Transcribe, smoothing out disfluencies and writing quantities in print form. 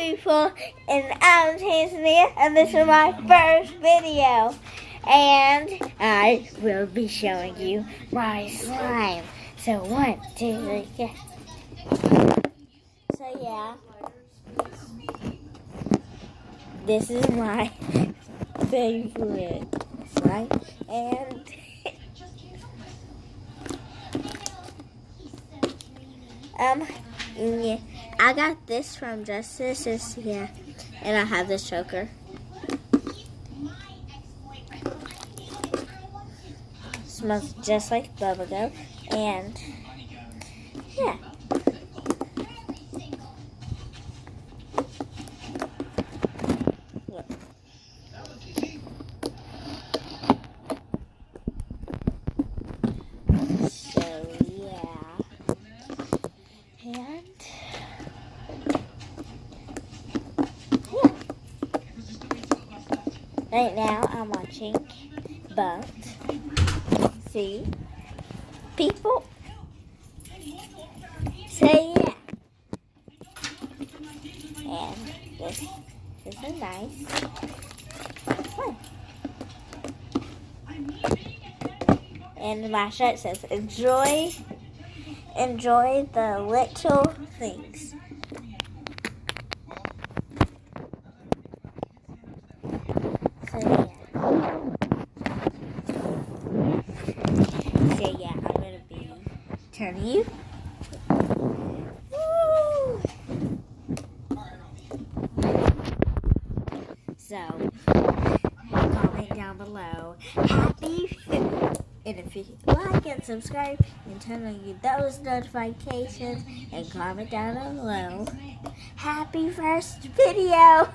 people, and I'm Tanzania, and this is my first video. And I will be showing you my slime. So 1, 2, 3, go. So yeah, this is my favorite slime, and yeah, I got this from Justice, yeah, and I have this choker. Smells just like bubblegum, and yeah. Look. So yeah, and yeah. Right now I'm watching, but see, people say yeah. And this is nice. And my shirt says, enjoy the little things. So yeah, I'm gonna be turning you. Woo! So comment down below, happy, and if you like and subscribe and turn on those notifications and comment down below, happy first video.